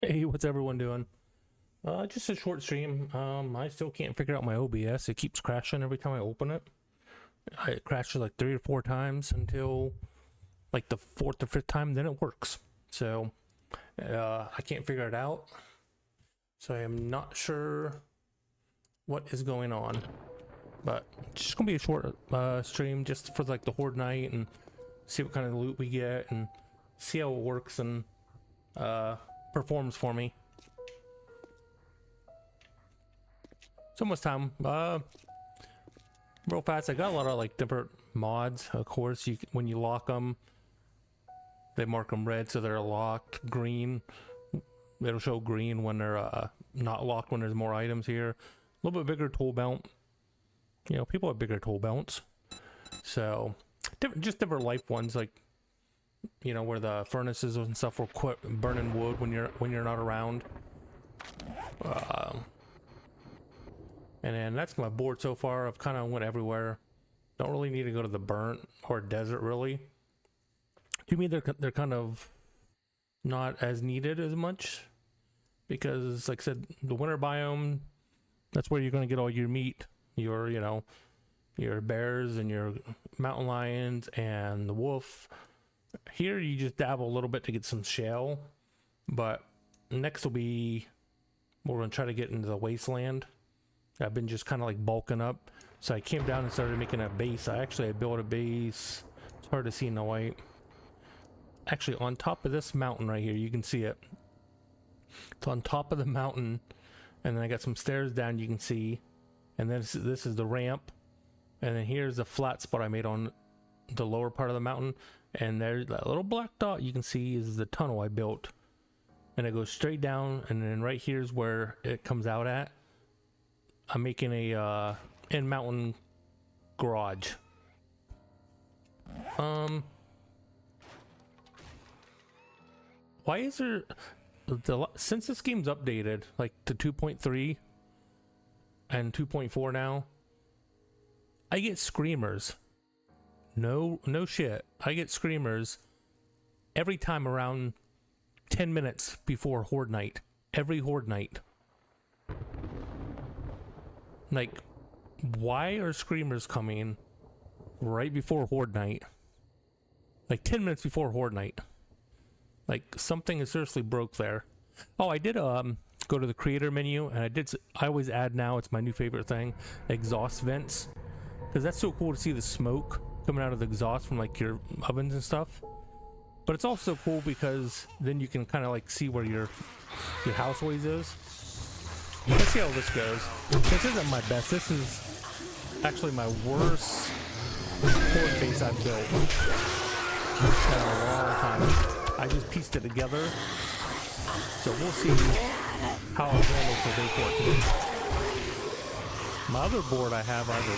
Hey, what's everyone doing? Just a short stream. I still can't figure out my OBS. It keeps crashing every time I open it. It crashes like 3 or 4 times until like the fourth or fifth time, then it works. So I can't figure it out. So I am not sure what is going on. But it's just gonna be a short stream just for like the Horde night and see what kind of loot we get and see how it works and performs for me. It's almost time. Real fast, I got a lot of like different mods. Of course, when you lock them, they mark them red, so they're locked. Green, it'll show green when they're not locked. When there's more items here, a little bit bigger tool belt. You know, people have bigger tool belts, so just different life ones, like you know where the furnaces and stuff will quit burning wood when you're not around. And then that's my board so far. I've kind of went everywhere. Don't really need to go to the burnt or desert really. To me, they're kind of not as needed as much because, like I said, the winter biome, that's where you're going to get all your meat, your your bears and your mountain lions and the wolf. Here you just dabble a little bit to get some shell, but next will be we're going to try to get into the wasteland. I've been just kind of like bulking up, so I came down and started making a base. I built a base. It's hard to see in the white. Actually, on top of this mountain right here, you can see it. It's on top of the mountain, and then I got some stairs down you can see, and then this is the ramp, and then here's the flat spot I made on the lower part of the mountain, and there's that little black dot you can see is the tunnel I built, and it goes straight down, and then right here's where it comes out at. I'm making a in mountain garage. Why is there since this game's updated like to 2.3 and 2.4 now, I get screamers. No shit. I get screamers every time around 10 minutes before Horde night. Every Horde night. Like, why are screamers coming right before Horde night? Like 10 minutes before Horde night. Like something is seriously broke there. Oh, I did go to the creator menu, and I always add now, it's my new favorite thing, exhaust vents, because that's so cool to see the smoke coming out of the exhaust from like your ovens and stuff. But it's also cool because then you can kind of like see where your house always is. Let's see how this goes. This isn't my best. This is actually my worst Horde base I've built in a long time. I just pieced it together, so we'll see how it handles for day 14. My other board I have, probably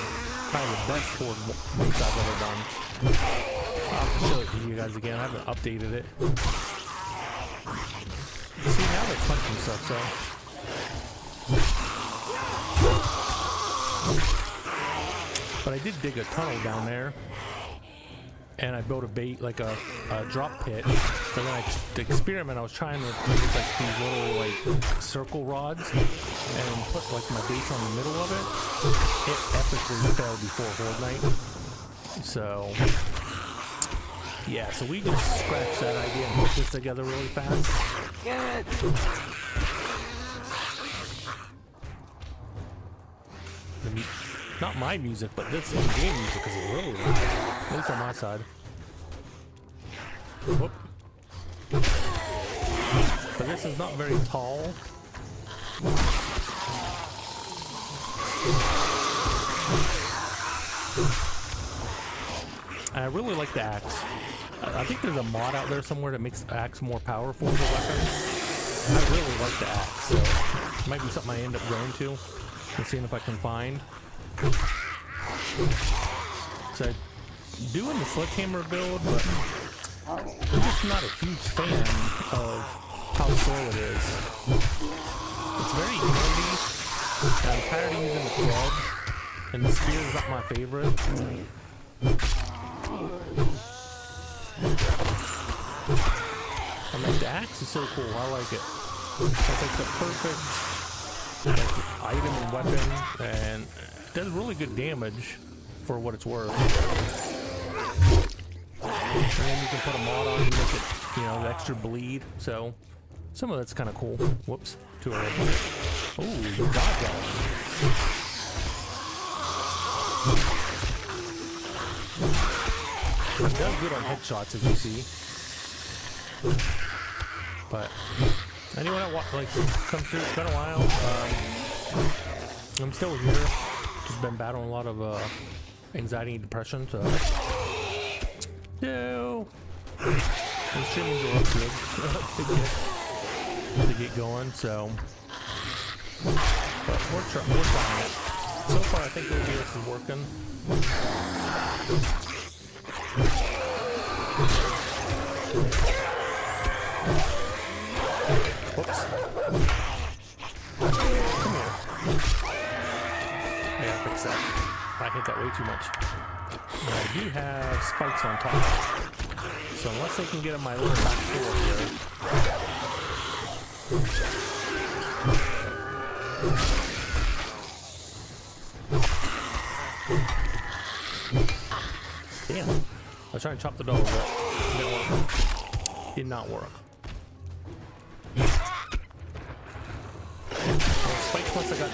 the best Horde base I've ever done. I'll show it to you guys again. I haven't updated it. See, now they're punching stuff, so. But I did dig a tunnel down there, and I built a bait, like a drop pit. But then the experiment, I was trying to use like these little like circle rods and put like my base on the middle of it. It epically failed before Horde night. So yeah, so we just scratched that idea and put this together really fast. Not my music, but this in-game music is really loud, at least on my side. Whoop. But this is not very tall. And I really like the axe. I think there's a mod out there somewhere that makes the axe more powerful as a weapon. I really like the axe, so it might be something I end up going to and seeing if I can find. So doing the sledgehammer build, but I'm just not a huge fan of how slow it is. It's very handy. I'm tired of using the club, and the spear is not my favorite. I mean, the axe is so cool. I like it. It's like the perfect like, item and weapon, and it does really good damage for what it's worth. And then you can put a mod on to make it, you know, the extra bleed. So some of that's kind of cool. Whoops, too early. Ooh, dodge that. It does good on headshots, as you see. But anyone that like comes through, it's been a while. I'm still here. Just been battling a lot of anxiety and depression. So no. And streaming's a lot good to get going. So, but we're trying it. So far, I think OBS is working. Whoops. Come here. I gotta fix that. I hit that way too much. And I do have spikes on top. So unless they can get in my little back door here. Damn. I was trying to chop the dog, but it didn't work. Did not work. Well, spikes plus I got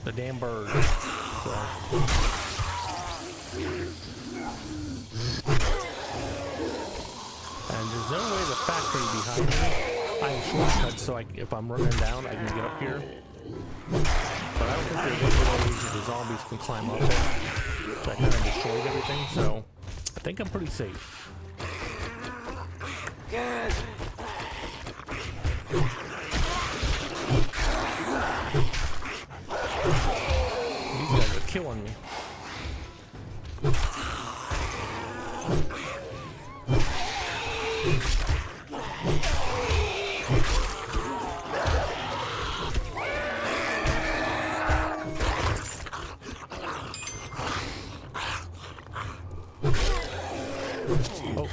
the damn bird. So. And there's no way the factory behind me. I have shortcuts so if I'm running down, I can get up here. But I don't think there's any ways that the zombies can climb up it. So I kind of destroyed everything, so I think I'm pretty safe. Good. These guys are killing me. Oh.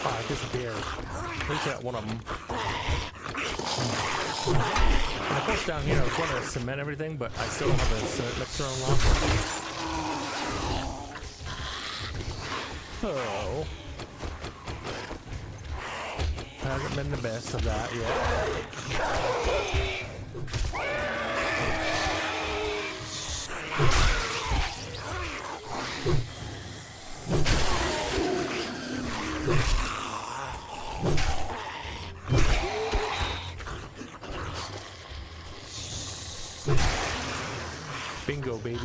I disappeared. At least I got one of them. And of course down here I was going to cement everything, but I still don't have the cement mixer unlocked. Oh. Hasn't been the best of that yet. Bingo, baby.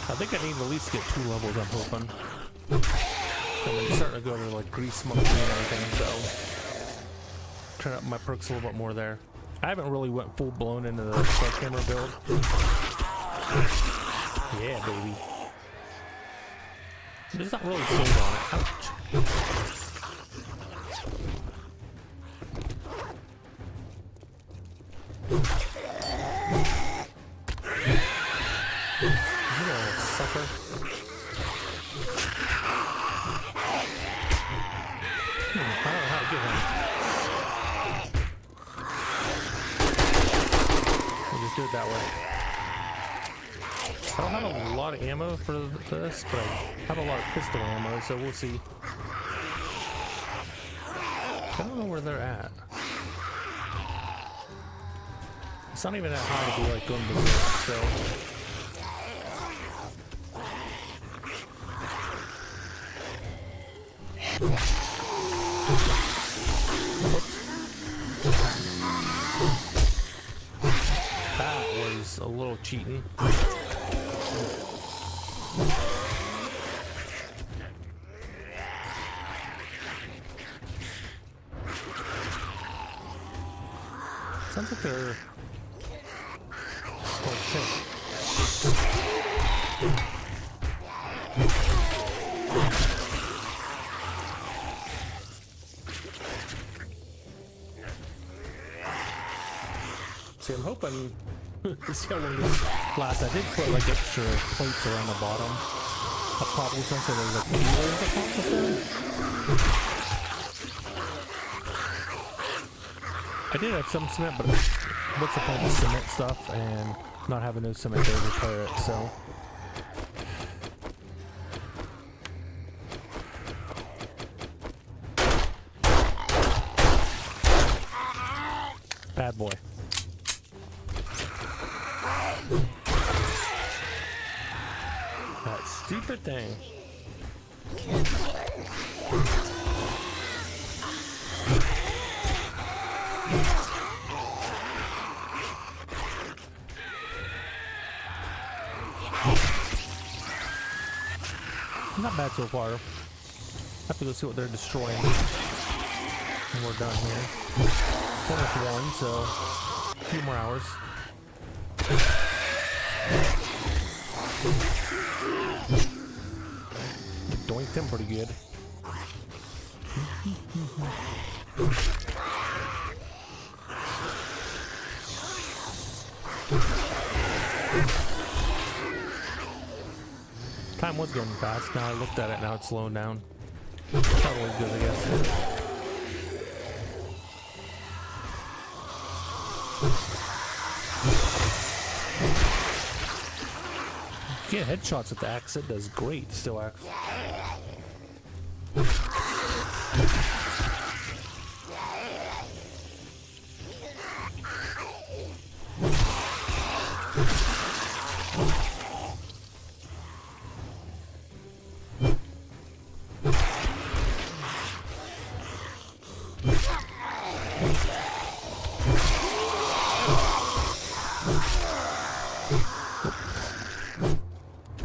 I think I need to at least get 2 levels, I'm hoping. And I'm starting to go to like grease monkey and everything, so turn up my perks a little bit more there. I haven't really went full blown into the sledgehammer build. Yeah, baby. There's not really sold on it. Ouch. You little sucker. I don't know how to get him. We'll just do it that way. I don't have a lot of ammo for this, but I have a lot of pistol ammo, so we'll see. I don't know where they're at. It's not even that high to be like going berserk, so. That was a little cheating. Sounds like they're... Oh shit. See, I'm hoping to see how long this lasts. I did put like extra plates around the bottom of cobblestone so there's like peelers that pop with them. I did have some cement, but what's the point of cement stuff and not having no cement there to repair it, so. Bad boy. That stupid thing. Not bad so far. Have to go see what they're destroying. And we're done here. Almost one, so a few more hours. Doinked him pretty good. Time was going fast. Now I looked at it, now it's slowing down. Not always good, I guess. Get headshots with the axe, it does great, still axe.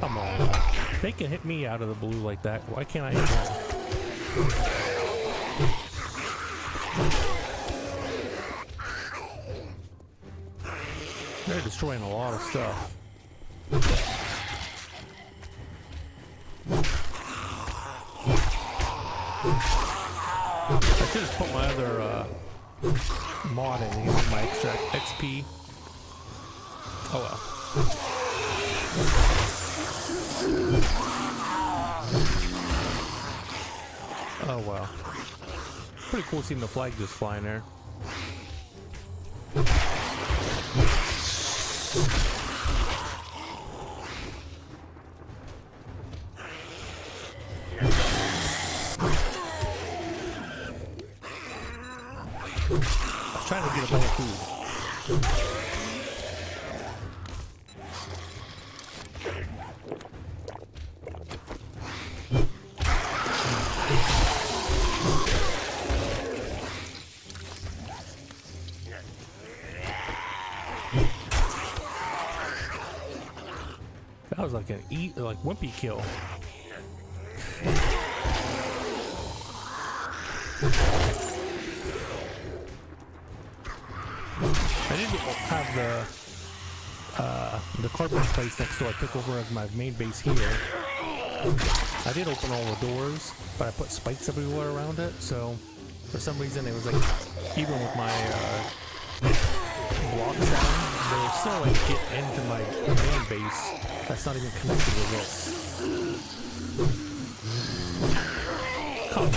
Come on. They can hit me out of the blue like that. Why can't I hit them? They're destroying a lot of stuff. I should have put my other mod in here, my extra XP. Oh well. Oh wow. Pretty cool seeing the flag just flying there. I was trying to get a bowl of food. That was like an wimpy kill. I didn't have the carpet place next door I took over as my main base here. I did open all the doors, but I put spikes everywhere around it, so for some reason it was like, even with my blocks down, they were still like get into my main base that's not even connected to this. Come on.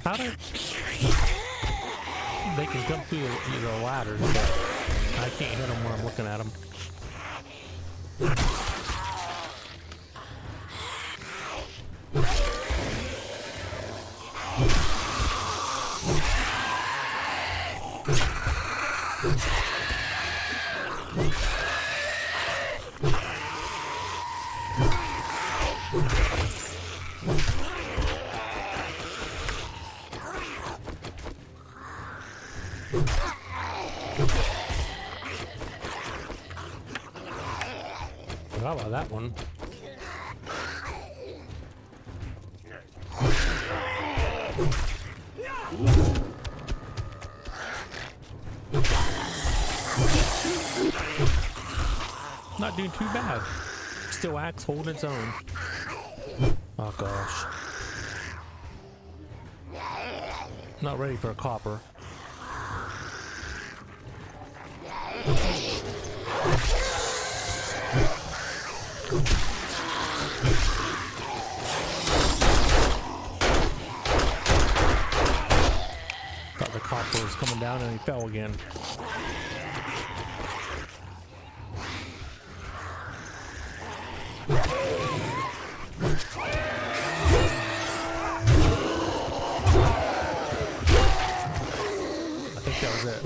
How do they can come through the ladders, but I can't hit them when I'm looking at them. How about that one? Not doing too bad. Still axe holding its own. Oh gosh. Not ready for a copper. Thought the copper was coming down and he fell again. I think that was it.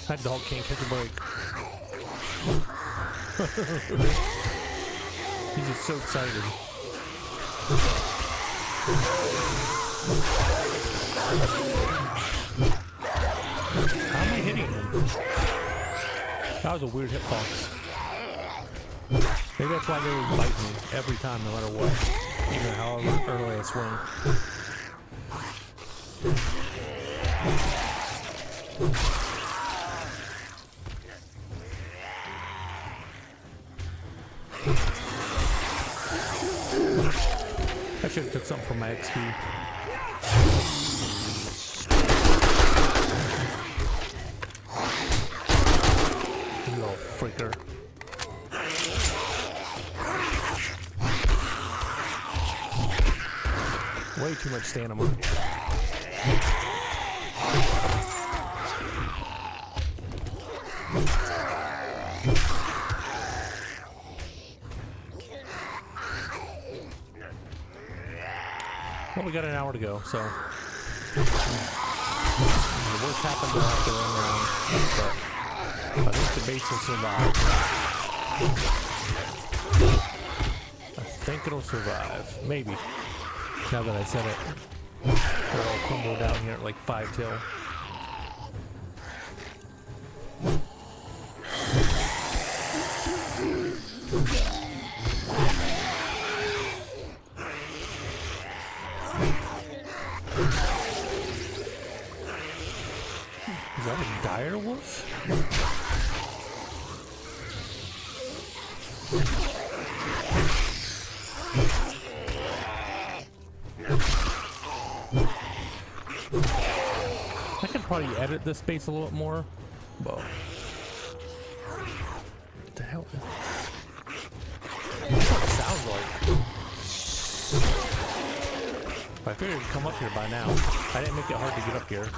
That dog can't catch a break. He's just so excited. How am I hitting him? That was a weird hitbox. Maybe that's why they would bite me every time, no matter what. Even however early I swing. I should have took something from my XP. You little freaker. Way too much stamina. Well, we got an hour to go, so the worst happened to have to run around, but I think the base will survive. I think it'll survive. Maybe. Now that I said it. It'll all crumble down here at like 5 till. Is that a dire wolf? I could probably edit this space a little bit more. Whoa. What the hell? That's what it sounds like. I figured it'd come up here by now. I didn't make it hard to get up here.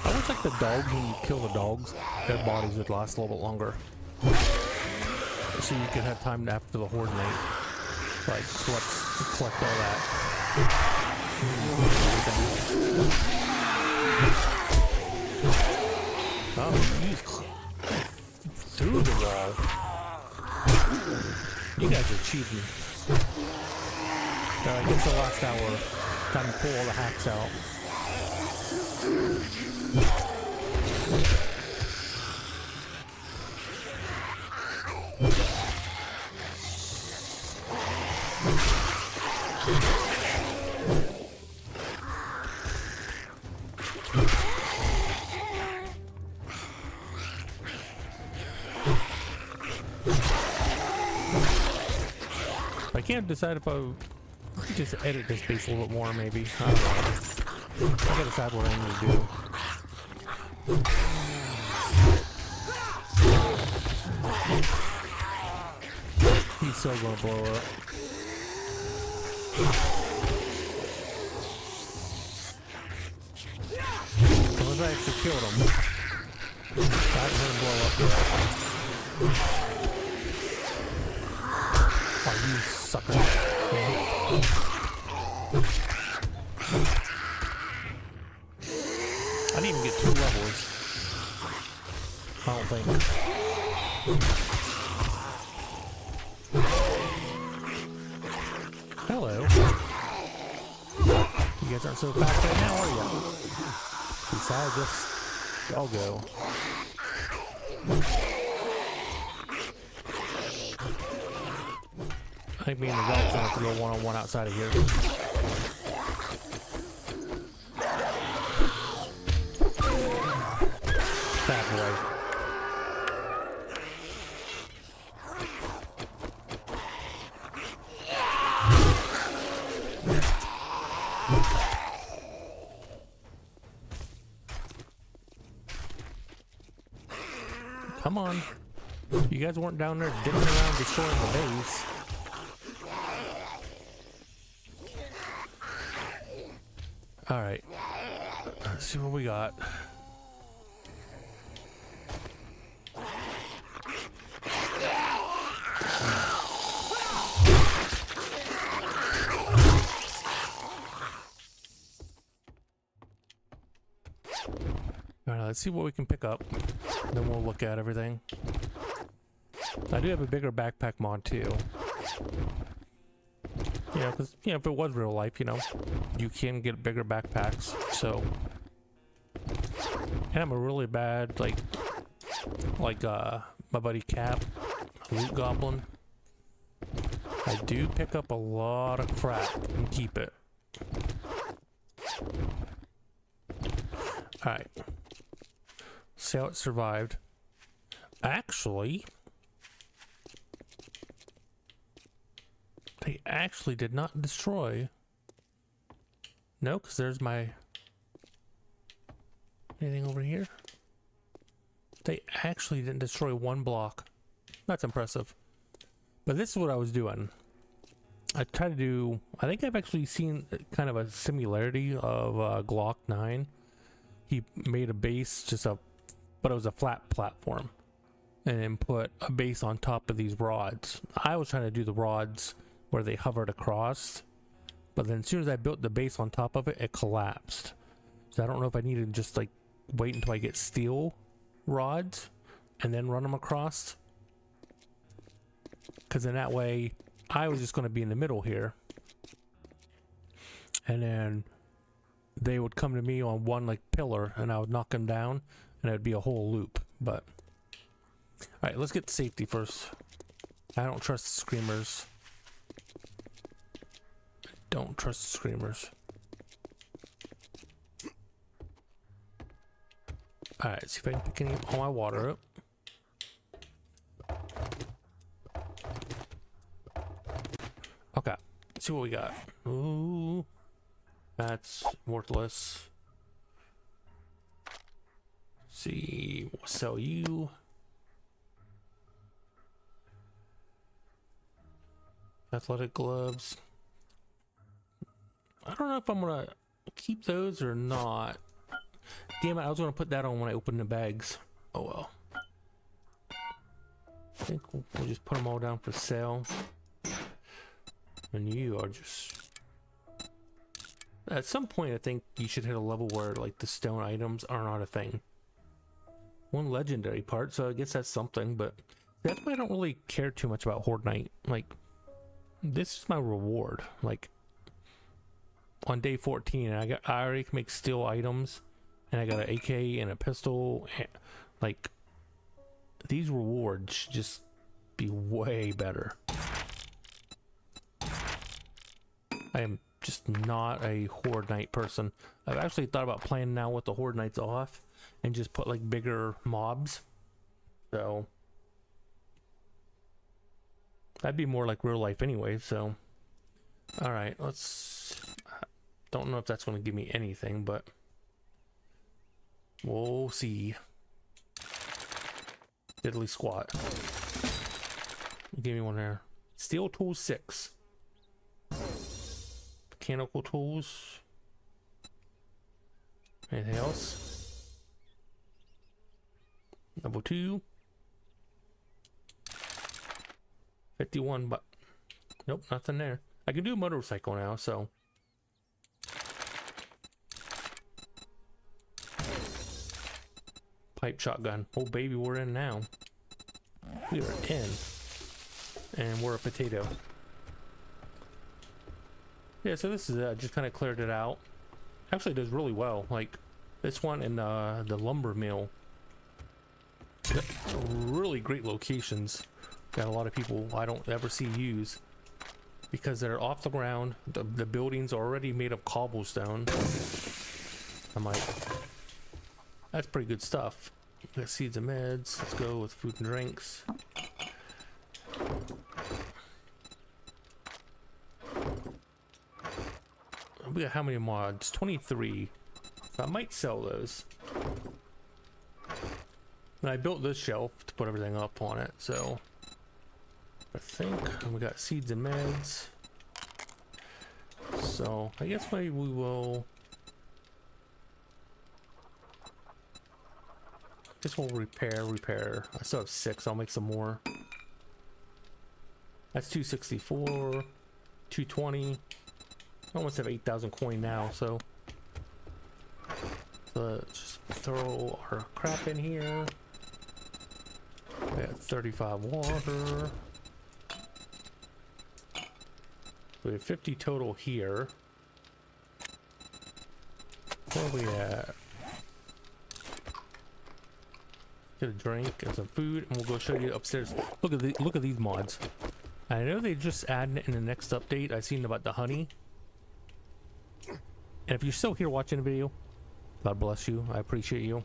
I wish like the dogs, when you kill the dogs, their bodies would last a little bit longer. So you could have time after the horde mate. Like, collect all that. Oh, he's through the wall. You guys are cheating. Alright, it's the last hour. Time to pull all the hacks out. I can't decide if I just edit this base a little bit more, maybe. I don't know. I gotta decide what I need to do. He's so gonna blow up. Unless I actually killed him. I haven't heard him blow up yet. Oh, you sucker. I didn't even get 2 levels. I don't think. Hello. You guys aren't so fast right now, are you? Besides, just I'll go. I think me and the Velk's gonna have to go one-on-one outside of here. Bad boy. Come on. You guys weren't down there dipping around destroying the base. Alright. Let's see what we got. Alright, let's see what we can pick up. Then we'll look at everything. I do have a bigger backpack mod too. You know, because, you know, if it was real life, you know, you can get bigger backpacks, so. And I'm a really bad, like my buddy Cap, Loot Goblin. I do pick up a lot of crap and keep it. Alright. See how it survived. Actually, they actually did not destroy. No, because there's my... Anything over here? They actually didn't destroy one block. That's impressive. But this is what I was doing. I tried to do... I think I've actually seen kind of a similarity of Glock 9. He made a base, but it was a flat platform. And then put a base on top of these rods. I was trying to do the rods where they hovered across. But then as soon as I built the base on top of it, it collapsed. So I don't know if I need to just like wait until I get steel rods and then run them across. Because in that way, I was just going to be in the middle here. And then they would come to me on one like pillar and I would knock them down and it would be a whole loop. But alright, let's get safety first. I don't trust the screamers. Don't trust the screamers. Alright, see if I can pick any all my water up. Okay, let's see what we got. Ooh, that's worthless. Let's see, we'll sell you. Athletic gloves. I don't know if I'm gonna keep those or not. Damn it, I was gonna put that on when I opened the bags. Oh well. I think we'll just put them all down for sale. And you are just... At some point I think you should hit a level where like the stone items are not a thing. One legendary part, so I guess that's something, but that's why I don't really care too much about Horde Night. Like, this is my reward. Like, on day 14, I already can make steel items, and I got an AK and a pistol. And, like, these rewards should just be way better. I am just not a Horde Night person. I've actually thought about playing now with the Horde Nights off and just put like bigger mobs. So that'd be more like real life anyway. So all right, let's... Don't know if that's going to give me anything, but we'll see. Diddly squat. Give me one there. Steel tool 6. Mechanical tools. Anything else? Level 2. 51, but nope, nothing there. I can do a motorcycle now, so. Pipe shotgun. Oh baby, we're in now. We are in. and we're a potato. Yeah, so this is just kind of cleared it out. Actually does really well. Like this one and the lumber mill. Got really great locations. Got a lot of people I don't ever see use because they're off the ground. The building's already made of cobblestone. I'm like, that's pretty good stuff. We got seeds and meds. Let's go with food and drinks. We got how many mods? 23. So I might sell those. And I built this shelf to put everything up on it, so I think we got seeds and meds. So I guess maybe we will. I guess we'll repair. I still have 6. I'll make some more. That's 264, 220. I almost have 8,000 coin now, so let's just throw our crap in here. We got 35 water. We have 50 total here. Where are we at? Get a drink and some food, and we'll go show you upstairs. Look at these mods. I know they just added it in the next update. I seen about the honey. And if you're still here watching the video, God bless you. I appreciate you.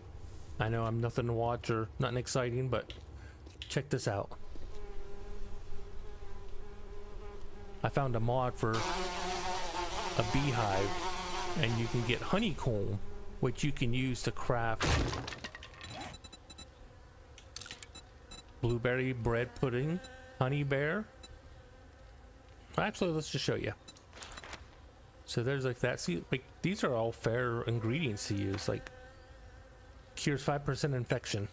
I know I'm nothing to watch or nothing exciting, but check this out. I found a mod for a beehive, and you can get honeycomb, which you can use to craft blueberry bread pudding, honey bear. Actually, let's just show you. So there's like that. See, like these are all fair ingredients to use. Like cures 5% infection.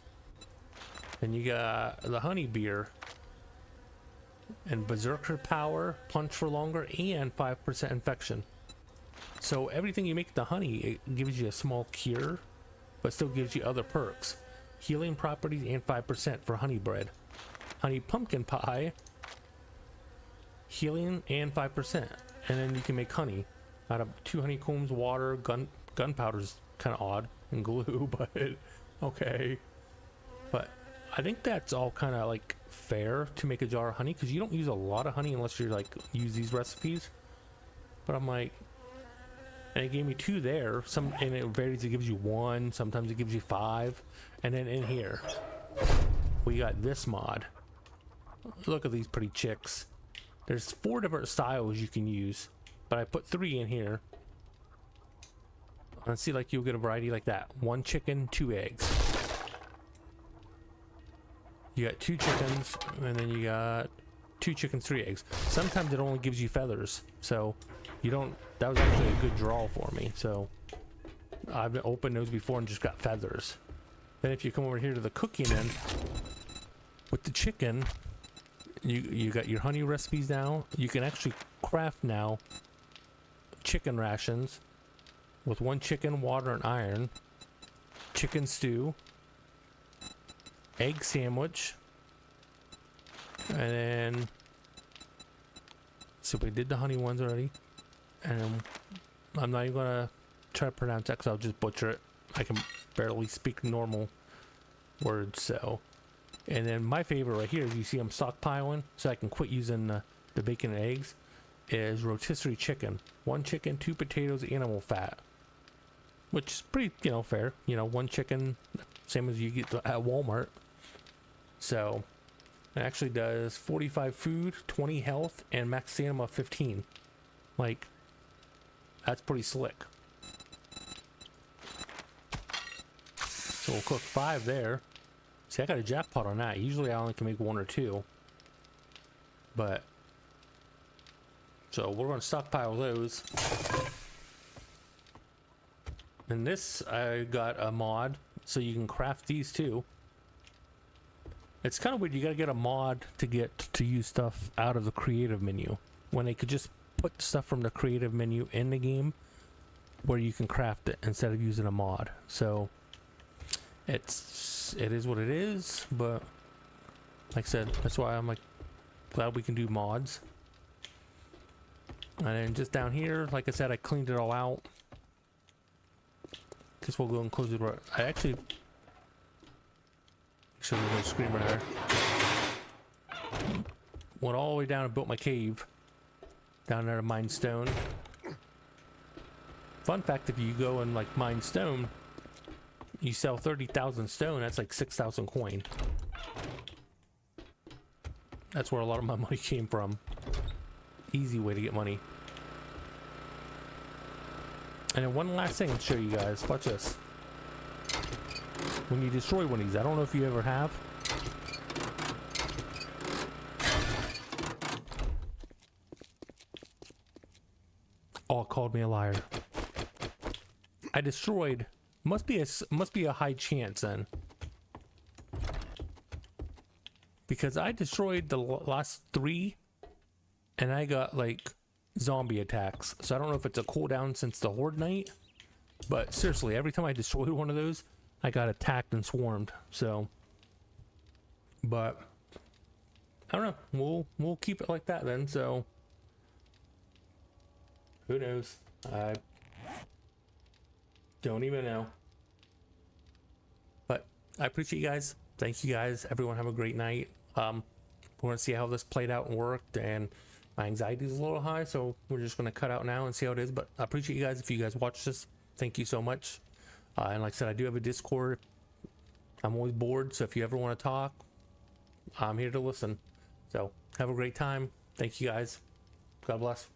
And you got the honey beer and berserker power, punch for longer, and 5% infection. So everything you make the honey, it gives you a small cure, but still gives you other perks. Healing properties and 5% for honey bread. Honey pumpkin pie, healing and 5%. And then you can make honey out of 2 honeycombs, water, gunpowder's kind of odd, and glue, but okay. But I think that's all kind of like fair to make a jar of honey, because you don't use a lot of honey unless you're like use these recipes. But I'm like, and it gave me 2 there. And it varies. It gives you 1. Sometimes it gives you 5. And then in here, we got this mod. Look at these pretty chicks. There's 4 different styles you can use, but I put 3 in here. Let's see, like you'll get a variety like that. 1 chicken, 2 eggs. You got 2 chickens, and then you got 2 chickens, 3 eggs. Sometimes it only gives you feathers, so you don't. That was actually a good draw for me. So I've opened those before and just got feathers. Then if you come over here to the cooking end with the chicken, you got your honey recipes now. You can actually craft now chicken rations with 1 chicken, water, and iron. Chicken stew, egg sandwich, and then so we did the honey ones already. And I'm not even gonna try to pronounce that because I'll just butcher it. I can barely speak normal words, so. And then my favorite right here is you see I'm stockpiling so I can quit using the bacon and eggs, is rotisserie chicken. 1 chicken, 2 potatoes, animal fat, which is pretty, fair. 1 chicken, same as you get at Walmart. So it actually does 45 food, 20 health, and max stamina 15. Like, that's pretty slick. So we'll cook 5 there. See, I got a jackpot on that. Usually I only can make 1 or 2. But, so we're going to stockpile those. And this, I got a mod, so you can craft these too. It's kind of weird. You got to get a mod to get to use stuff out of the creative menu, when they could just put stuff from the creative menu in the game where you can craft it instead of using a mod. So it is what it is, but like I said, that's why I'm like, Glad we can do mods. And then just down here, like I said, I cleaned it all out. Guess we'll go and close the door. I actually... There's no screamer there. Went all the way down and built my cave. Down there to mine stone. Fun fact, if you go and like mine stone, you sell 30,000 stone, that's like 6,000 coin. That's where a lot of my money came from. Easy way to get money. And then one last thing I'll show you guys. Watch this. When you destroy one of these, I don't know if you ever have. Oh, it called me a liar. I destroyed. Must be a high chance then. Because I destroyed the last 3 and I got like zombie attacks. So I don't know if it's a cooldown since the Horde Night, but seriously, every time I destroyed one of those, I got attacked and swarmed. So, but I don't know. We'll keep it like that then. So who knows? I don't even know. But I appreciate you guys. Thank you guys. Everyone have a great night. We're gonna see how this played out and worked, and my anxiety is a little high, so we're just gonna cut out now and see how it is. But I appreciate you guys. If you guys watch this, thank you so much. And like I said, I do have a Discord. I'm always bored, so if you ever want to talk, I'm here to listen. So have a great time. Thank you guys. God bless.